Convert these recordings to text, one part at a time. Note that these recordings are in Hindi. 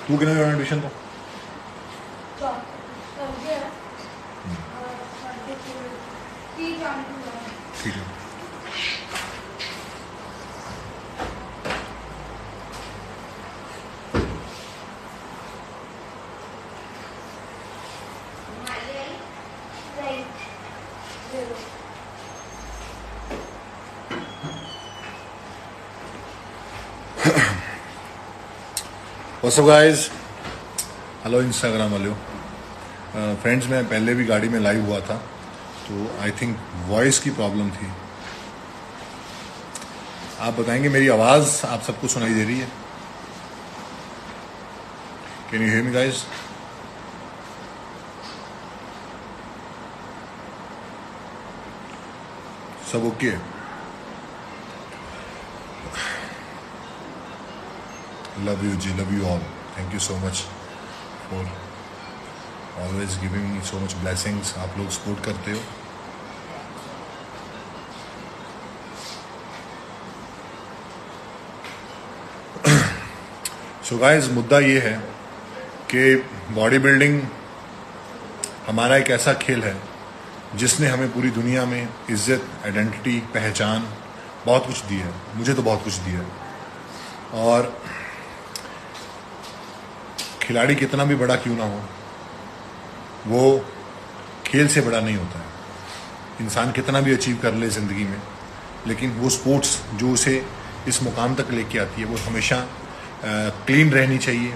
तू कितने जाना ट्यूशन तो? ठीक है। What's up guys? Hello Instagram वालों। फ्रेंड्स, मैं पहले भी गाड़ी में लाइव हुआ था तो आई थिंक वॉइस की प्रॉब्लम थी। आप बताएंगे मेरी आवाज़ आप सबको सुनाई दे रही है? Can you hear me guys? सब ओके? लव यू जी, love you all. Thank you so much for always giving me so much blessings. आप लोग सपोर्ट करते हो। सो गाइस, मुद्दा ये है कि बॉडी बिल्डिंग हमारा एक ऐसा खेल है जिसने हमें पूरी दुनिया में इज्जत, आइडेंटिटी, पहचान बहुत कुछ दी है। मुझे तो बहुत कुछ दिया है। और खिलाड़ी कितना भी बड़ा क्यों ना हो, वो खेल से बड़ा नहीं होता है। इंसान कितना भी अचीव कर ले ज़िंदगी में, लेकिन वो स्पोर्ट्स जो उसे इस मुकाम तक लेके आती है वो हमेशा क्लीन रहनी चाहिए,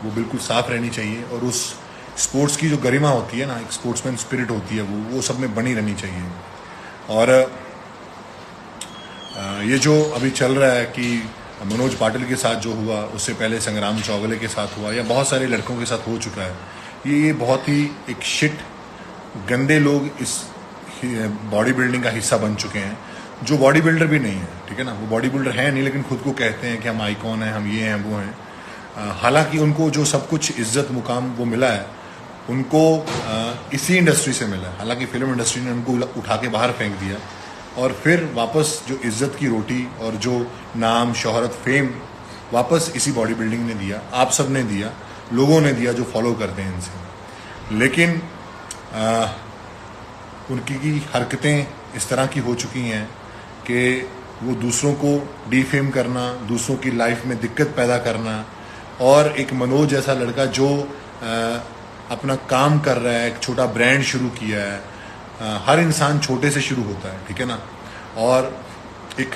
वो बिल्कुल साफ़ रहनी चाहिए। और उस स्पोर्ट्स की जो गरिमा होती है ना, एक स्पोर्ट्समैन स्पिरिट होती है, वो सब में बनी रहनी चाहिए। और ये जो अभी चल रहा है कि मनोज पाटिल के साथ जो हुआ, उससे पहले संग्राम चौगले के साथ हुआ, या बहुत सारे लड़कों के साथ हो चुका है, ये बहुत ही एक शिट गंदे लोग इस बॉडी बिल्डिंग का हिस्सा बन चुके हैं, जो बॉडी बिल्डर भी नहीं है। ठीक है ना, वो बॉडी बिल्डर हैं नहीं, लेकिन खुद को कहते हैं कि हम आइकॉन हैं, हम ये हैं, वो हैं। हालांकि उनको जो सब कुछ इज्जत मुकाम वो मिला है, उनको इसी इंडस्ट्री से मिला है। हालांकि फिल्म इंडस्ट्री ने उनको उठा के बाहर फेंक दिया, और फिर वापस जो इज्जत की रोटी और जो नाम, शोहरत, फेम वापस इसी बॉडी बिल्डिंग ने दिया, आप सब ने दिया, लोगों ने दिया जो फॉलो करते हैं इनसे। लेकिन उनकी हरकतें इस तरह की हो चुकी हैं कि वो दूसरों को डिफेम करना, दूसरों की लाइफ में दिक्कत पैदा करना, और एक मनोज जैसा लड़का जो अपना काम कर रहा है, एक छोटा ब्रांड शुरू किया है। हर इंसान छोटे से शुरू होता है, ठीक है ना, और एक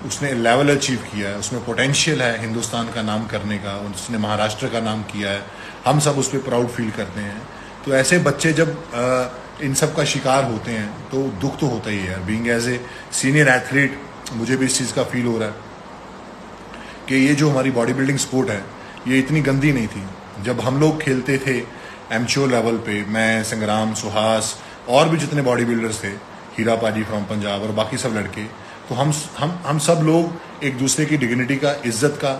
उसने लेवल अचीव किया है, उसमें पोटेंशियल है हिंदुस्तान का नाम करने का, उसने महाराष्ट्र का नाम किया है, हम सब उस पर प्राउड फील करते हैं। तो ऐसे बच्चे जब इन सब का शिकार होते हैं तो दुख तो होता ही है यार। Being as a senior athlete मुझे भी इस चीज़ का फील हो रहा है कि ये जो हमारी बॉडी बिल्डिंग स्पोर्ट है, ये इतनी गंदी नहीं थी। जब हम लोग खेलते थे एमच्योर लेवल पे, मैं, संग्राम, सुहास और भी जितने बॉडी बिल्डर्स थे, हीरा पाजी फ्रॉम पंजाब और बाकी सब लड़के, तो हम सब लोग एक दूसरे की डिग्निटी का, इज्जत का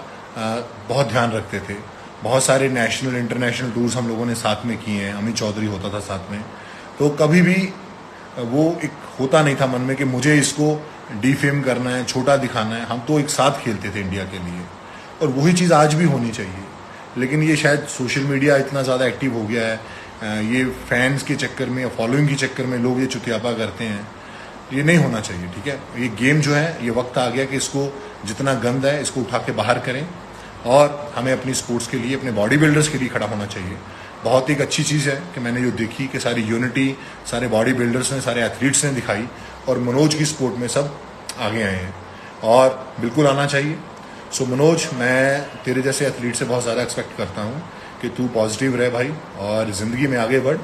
बहुत ध्यान रखते थे। बहुत सारे नेशनल इंटरनेशनल टूर्स हम लोगों ने साथ में किए हैं। अमित चौधरी होता था साथ में, तो कभी भी वो एक होता नहीं था मन में कि मुझे इसको डिफेम करना है, छोटा दिखाना है। हम तो एक साथ खेलते थे इंडिया के लिए, और वही चीज़ आज भी होनी चाहिए। लेकिन ये शायद सोशल मीडिया इतना ज़्यादा एक्टिव हो गया है, ये फैंस के चक्कर में या फॉलोइंग के चक्कर में लोग ये चुतियापा करते हैं। ये नहीं होना चाहिए, ठीक है। ये गेम जो है, ये वक्त आ गया कि इसको जितना गंद है इसको उठा के बाहर करें, और हमें अपनी स्पोर्ट्स के लिए, अपने बॉडी बिल्डर्स के लिए खड़ा होना चाहिए। बहुत एक अच्छी चीज़ है कि मैंने जो देखी कि सारी यूनिटी सारे बॉडी बिल्डर्स ने, सारे एथलीट्स ने दिखाई, और मनोज की सपोर्ट में सब आगे आए हैं, और बिल्कुल आना चाहिए। सो मनोज, मैं तेरे जैसे एथलीट से बहुत ज़्यादा एक्सपेक्ट करता हूँ कि तू पॉजिटिव रहे भाई, और ज़िंदगी में आगे बढ़।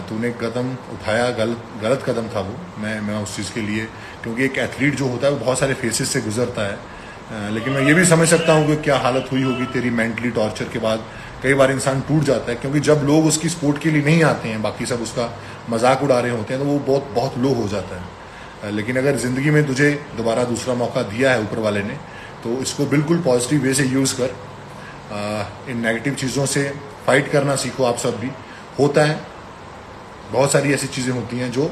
तूने कदम उठाया, गलत कदम था वो, मैं उस चीज़ के लिए, क्योंकि एक एथलीट जो होता है वो बहुत सारे फेसेस से गुजरता है। लेकिन मैं ये भी समझ सकता हूँ कि क्या हालत हुई होगी तेरी मेंटली टॉर्चर के बाद। कई बार इंसान टूट जाता है, क्योंकि जब लोग उसकी सपोर्ट के लिए नहीं आते हैं, बाकी सब उसका मजाक उड़ा रहे होते हैं, तो वो बहुत बहुत लो हो जाता है। लेकिन अगर ज़िंदगी में तुझे दोबारा दूसरा मौका दिया है ऊपर वाले ने, तो इसको बिल्कुल पॉजिटिव वे से यूज़ कर। इन नेगेटिव चीज़ों से फाइट करना सीखो। आप सब भी होता है, बहुत सारी ऐसी चीज़ें होती हैं जो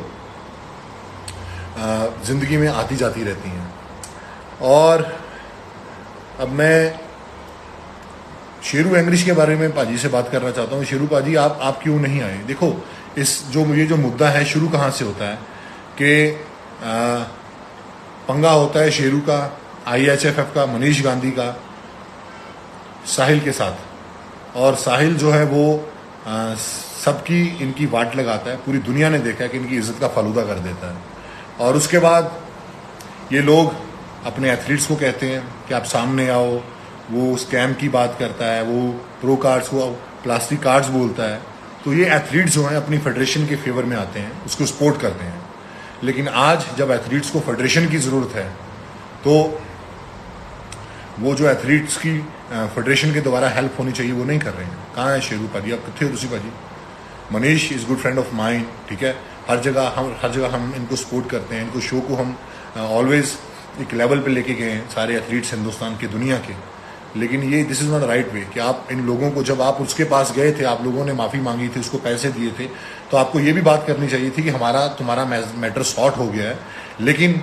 ज़िंदगी में आती जाती रहती हैं। और अब मैं शेरू एंग्रिश के बारे में पाजी से बात करना चाहता हूँ। शेरू पाजी, आप क्यों नहीं आए? देखो, ये जो मुद्दा है शुरू कहाँ से होता है कि पंगा होता है शेरू का, IHFF का, मनीष गांधी का साहिल के साथ। और साहिल जो है वो सबकी इनकी वाट लगाता है। पूरी दुनिया ने देखा है कि इनकी इज्जत का फालूदा कर देता है। और उसके बाद ये लोग अपने एथलीट्स को कहते हैं कि आप सामने आओ। वो स्कैम की बात करता है, वो प्रो कार्ड्स को प्लास्टिक कार्ड्स बोलता है। तो ये एथलीट्स जो हैं अपनी फेडरेशन के फेवर में आते हैं, उसको सपोर्ट करते हैं। लेकिन आज जब एथलीट्स को फेडरेशन की ज़रूरत है तो वो जो एथलीट्स की फेडरेशन के द्वारा हेल्प होनी चाहिए वो नहीं कर रहे हैं। कहाँ है शेरू पाजी? आप कितने दूसरी पाजी? Manish is good friend of mind, ठीक है। हर जगह हम इनको सपोर्ट करते हैं। इनको शो को हम ऑलवेज एक लेवल पे लेके गए हैं, सारे एथलीट्स हिंदुस्तान के, दुनिया के। लेकिन ये this is not right way कि आप इन लोगों को, जब आप उसके पास गए थे, आप लोगों ने माफ़ी मांगी थी, उसको पैसे दिए थे, तो आपको ये भी बात करनी चाहिए थी कि तुम्हारा मैटर सॉर्ट हो गया है, लेकिन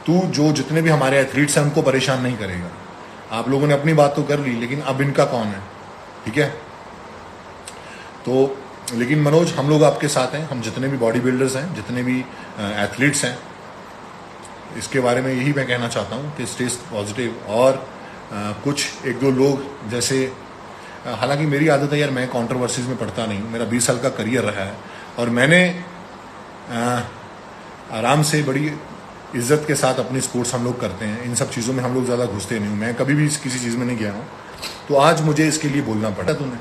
तू जो जितने भी हमारे एथलीट्स हैं उनको परेशान नहीं करेगा। आप लोगों ने अपनी बात तो कर ली, लेकिन अब इनका कौन है? ठीक है। तो लेकिन मनोज, हम लोग आपके साथ हैं। हम जितने भी बॉडी बिल्डर्स हैं, जितने भी एथलीट्स हैं, इसके बारे में यही मैं कहना चाहता हूँ कि स्टे पॉजिटिव। और कुछ एक दो लोग जैसे, हालांकि मेरी आदत है यार, मैं कंट्रोवर्सीज में पढ़ता नहीं हूँ। मेरा 20 साल का करियर रहा है और मैंने आराम से बड़ी इज्जत के साथ अपनी स्पोर्ट्स हम लोग करते हैं। इन सब चीज़ों में हम लोग ज़्यादा घुसते नहीं हूँ। मैं कभी भी किसी चीज़ में नहीं गया हूँ। तो आज मुझे इसके लिए बोलना पड़ा। तुम्हें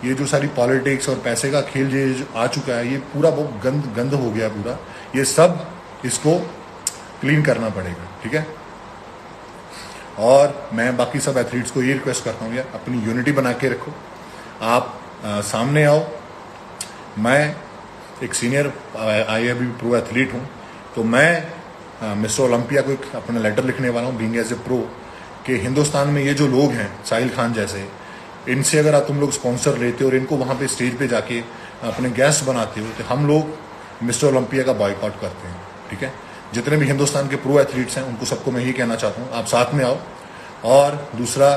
ये जो सारी पॉलिटिक्स और पैसे का खेल ये जो आ चुका है, ये पूरा बहुत गंद हो गया पूरा। ये सब इसको क्लीन करना पड़ेगा, ठीक है। और मैं बाकी सब एथलीट्स को ये रिक्वेस्ट करता हूँ यार, अपनी यूनिटी बना के रखो। आप सामने आओ। मैं एक सीनियर IFBB प्रो एथलीट हूँ, तो मैं मिस्टर ओलंपिया को एक अपना लेटर लिखने वाला हूँ, बीइंग एज ए प्रो, कि हिंदुस्तान में ये जो लोग हैं साहिल खान जैसे, इनसे अगर तुम लोग स्पॉन्सर लेते हो और इनको वहाँ पे स्टेज पे जाके अपने गेस्ट बनाते हो, तो हम लोग मिस्टर ओलंपिया का बॉयकॉट करते हैं, ठीक है। जितने भी हिंदुस्तान के प्रो एथलीट्स हैं उनको सबको मैं यही कहना चाहता हूँ, आप साथ में आओ। और दूसरा,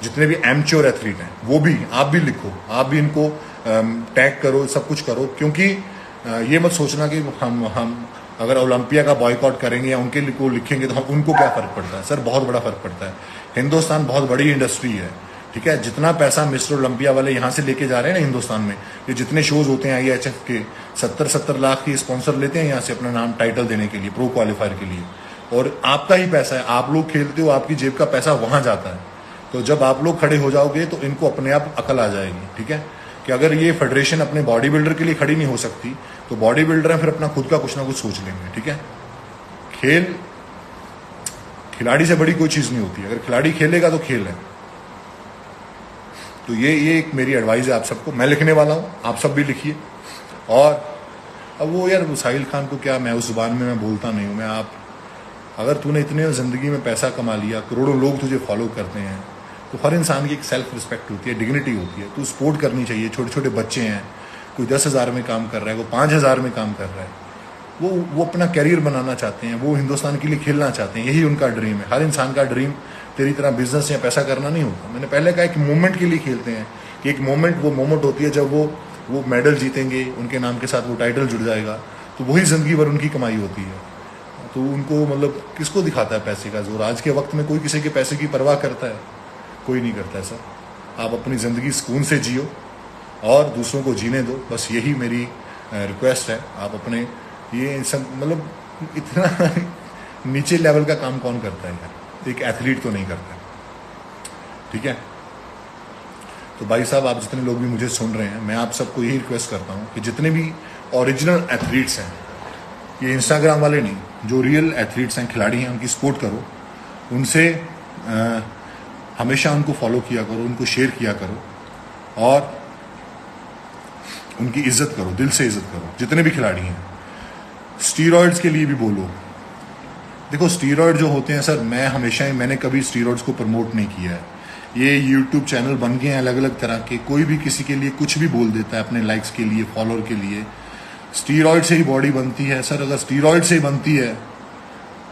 जितने भी एमच्योर एथलीट हैं वो भी, आप भी लिखो, आप भी इनको टैग करो, सब कुछ करो। क्योंकि ये मत सोचना कि हम अगर ओलंपिया का बॉयकॉट करेंगे या उनके को लिखेंगे तो हम उनको क्या फ़र्क पड़ता है? सर बहुत बड़ा फ़र्क पड़ता है। हिंदुस्तान बहुत बड़ी इंडस्ट्री है, ठीक है। जितना पैसा मिस्टर ओलंपिया वाले यहाँ से लेके जा रहे हैं ना हिंदुस्तान में, ये जितने शोज होते हैं IHF के, 70-70 लाख की स्पॉन्सर लेते हैं यहाँ से अपना नाम टाइटल देने के लिए, प्रो क्वालिफायर के लिए। और आपका ही पैसा है, आप लोग खेलते हो, आपकी जेब का पैसा वहाँ जाता है। तो जब आप लोग खड़े हो जाओगे तो इनको अपने आप अकल आ जाएगी, ठीक है, कि अगर ये फेडरेशन अपने बॉडी बिल्डर के लिए खड़ी नहीं हो सकती तो बॉडी बिल्डर है फिर अपना खुद का कुछ ना कुछ सोच लेंगे, ठीक है। खेल खिलाड़ी से बड़ी कोई चीज़ नहीं होती। अगर खिलाड़ी खेलेगा तो खेल है। तो ये एक मेरी एडवाइस है आप सबको। मैं लिखने वाला हूँ, आप सब भी लिखिए। और अब वो यार साहिल खान को क्या, मैं उस जुबान में मैं बोलता नहीं हूँ। मैं आप, अगर तूने इतने ज़िंदगी में पैसा कमा लिया, करोड़ों लोग तुझे फॉलो करते हैं, तो हर इंसान की एक सेल्फ रिस्पेक्ट होती है, डिग्निटी होती है। तू सपोर्ट करनी चाहिए। छोटे छोटे बच्चे हैं, कोई 10,000 में काम कर रहा है, कोई 5,000 में काम कर रहा है, वो अपना कैरियर बनाना चाहते हैं, वो हिंदुस्तान के लिए खेलना चाहते हैं, यही उनका ड्रीम है। हर इंसान का ड्रीम तेरी तरह बिजनेस या पैसा करना नहीं होता। मैंने पहले कहा, एक मोमेंट के लिए खेलते हैं कि एक वो मोमेंट होती है जब वो मेडल जीतेंगे, उनके नाम के साथ वो टाइटल जुड़ जाएगा, तो वही ज़िंदगी भर उनकी कमाई होती है। तो उनको मतलब किसको दिखाता है पैसे का जोर? आज के वक्त में कोई किसी के पैसे की परवाह करता है? कोई नहीं करता है सर। आप अपनी ज़िंदगी सुकून से जियो और दूसरों को जीने दो, बस यही मेरी रिक्वेस्ट है। आप अपने ये सब मतलब इतना नीचे लेवल का काम कौन करता है यार? एक एथलीट तो नहीं करता, ठीक है। तो भाई साहब, आप जितने लोग भी मुझे सुन रहे हैं, मैं आप सबको यही रिक्वेस्ट करता हूँ कि जितने भी ओरिजिनल एथलीट्स हैं, ये इंस्टाग्राम वाले नहीं, जो रियल एथलीट्स हैं, खिलाड़ी हैं, उनकी सपोर्ट करो। उनसे हमेशा उनको फॉलो किया करो, उनको शेयर किया करो और उनकी इज्जत करो, दिल से इज्जत करो, जितने भी खिलाड़ी हैं। स्टीरॉइड्स के लिए भी बोलो। देखो, स्टीरॉइड जो होते हैं सर, मैंने कभी स्टीरॉइड्स को प्रमोट नहीं किया है। ये यूट्यूब चैनल बन गए हैं अलग अलग तरह के, कोई भी किसी के लिए कुछ भी बोल देता है अपने लाइक्स के लिए, फॉलोअर के लिए। स्टीरॉइड से ही बॉडी बनती है सर। अगर स्टीरॉइड से ही बनती है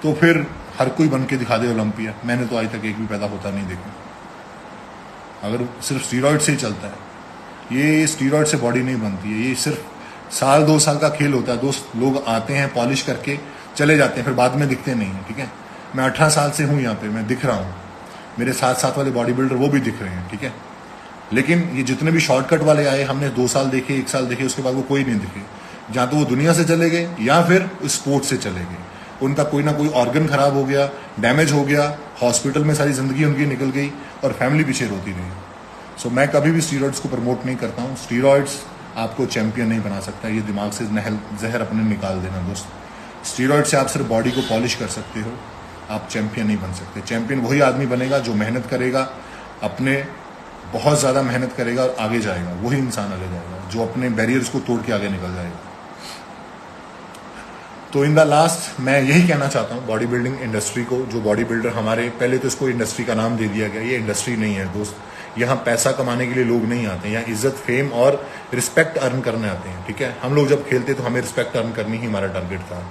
तो फिर हर कोई बन के दिखा दे ओलंपिया। मैंने तो आज तक एक भी पैदा होता नहीं देखा। अगर सिर्फ स्टीरॉयड से ही चलता है, ये स्टीरॉयड से बॉडी नहीं बनती है। ये सिर्फ साल 2 साल का खेल होता है। दोस्त लोग आते हैं पॉलिश करके चले जाते हैं, फिर बाद में दिखते नहीं हैं। ठीक है, मैं 18 साल से हूँ यहाँ पे, मैं दिख रहा हूँ, मेरे साथ साथ वाले बॉडी बिल्डर वो भी दिख रहे हैं। ठीक है, लेकिन ये जितने भी शॉर्टकट वाले आए, हमने 2 साल देखे, 1 साल देखे, उसके बाद वो कोई नहीं दिखे। जहाँ तो वो दुनिया से चले गए या फिर स्पोर्ट्स से चले गए। उनका कोई ना कोई ऑर्गन खराब हो गया, डैमेज हो गया, हॉस्पिटल में सारी जिंदगी उनकी निकल गई और फैमिली पीछे रोती रही। सो मैं कभी भी स्टीरॉयड्स को प्रमोट नहीं करता हूँ। स्टीरॉयड्स आपको चैंपियन नहीं बना सकता, ये दिमाग से जहर अपने निकाल देना दोस्त। स्टीरॉयड से आप सिर्फ बॉडी को पॉलिश कर सकते हो, आप चैंपियन नहीं बन सकते। चैंपियन वही आदमी बनेगा जो मेहनत करेगा, अपने बहुत ज़्यादा मेहनत करेगा और आगे जाएगा। वही इंसान आगे जाएगा जो अपने बैरियर्स को तोड़ के आगे निकल जाएगा। तो इन द लास्ट मैं यही कहना चाहता हूँ बॉडी बिल्डिंग इंडस्ट्री को, जो बॉडी बिल्डर हमारे, पहले तो इसको इंडस्ट्री का नाम दे दिया गया, ये इंडस्ट्री नहीं है दोस्त। यहाँ पैसा कमाने के लिए लोग नहीं आते, यहाँ इज्जत, फेम और रिस्पेक्ट अर्न करने आते हैं। ठीक है, हम लोग जब खेलते तो हमें रिस्पेक्ट अर्न करनी ही हमारा टारगेट था।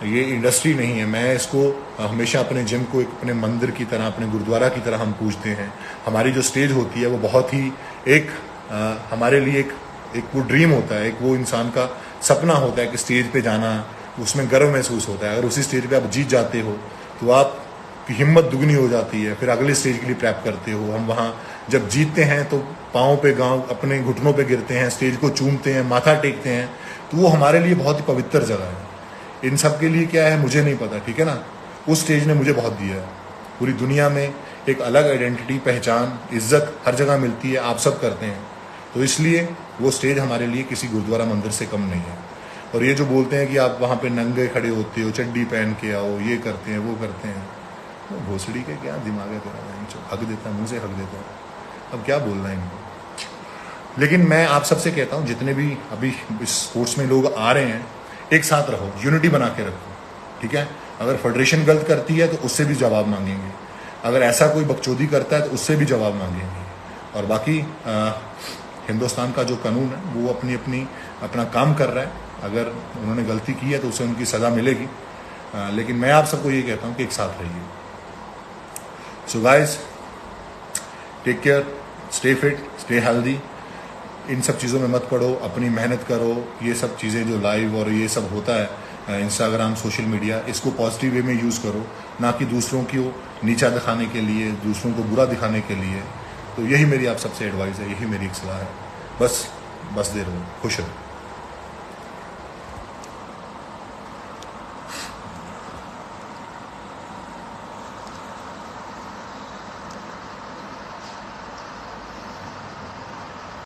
ये इंडस्ट्री नहीं है। मैं इसको हमेशा अपने जिम को एक अपने मंदिर की तरह, अपने गुरुद्वारा की तरह हम पूजते हैं। हमारी जो स्टेज होती है वो बहुत ही एक हमारे लिए एक वो ड्रीम होता है, एक वो इंसान का सपना होता है कि स्टेज पे जाना, उसमें गर्व महसूस होता है। अगर उसी स्टेज पे आप जीत जाते हो तो आपकी हिम्मत दुगनी हो जाती है, फिर अगले स्टेज के लिए प्रेप करते हो। हम वहाँ जब जीतते हैं तो पाँव पे अपने घुटनों पे गिरते हैं, स्टेज को चूमते हैं, माथा टेकते हैं, तो वो हमारे लिए बहुत ही पवित्र जगह है। इन सब के लिए क्या है मुझे नहीं पता, ठीक है ना। उस स्टेज ने मुझे बहुत दिया है। पूरी दुनिया में एक अलग आइडेंटिटी, पहचान, इज्जत हर जगह मिलती है, आप सब करते हैं। तो इसलिए वो स्टेज हमारे लिए किसी गुरुद्वारा मंदिर से कम नहीं है। और ये जो बोलते हैं कि आप वहाँ पे नंगे खड़े होते हो, चड्डी पहन के आओ, ये करते हैं, वो करते हैं, वो भोसड़ी के क्या दिमाग है तेरा, हक देता है, मुँह से हक देता है। अब क्या बोलना है इनको। लेकिन मैं आप सबसे कहता हूँ, जितने भी अभी स्पोर्ट्स में लोग आ रहे हैं, एक साथ रहो, यूनिटी बना के रखो। ठीक है, अगर फेडरेशन गलत करती है तो उससे भी जवाब मांगेंगे, अगर ऐसा कोई बकचोदी करता है तो उससे भी जवाब मांगेंगे। और बाकी हिंदुस्तान का जो कानून है वो अपना काम कर रहा है। अगर उन्होंने गलती की है तो उसे उनकी सज़ा मिलेगी। लेकिन मैं आप सबको ये कहता हूँ कि एक साथ रहिए। So guys, take care, stay fit, stay healthy. इन सब चीज़ों में मत पड़ो, अपनी मेहनत करो। ये सब चीज़ें जो लाइव और ये सब होता है, इंस्टाग्राम, सोशल मीडिया, इसको पॉजिटिव वे में यूज़ करो, ना कि दूसरों को नीचा दिखाने के लिए, दूसरों को बुरा दिखाने के लिए। तो यही मेरी आप सबसे एडवाइस है, यही मेरी एक सलाह है। बस दे रहो, खुश रहो।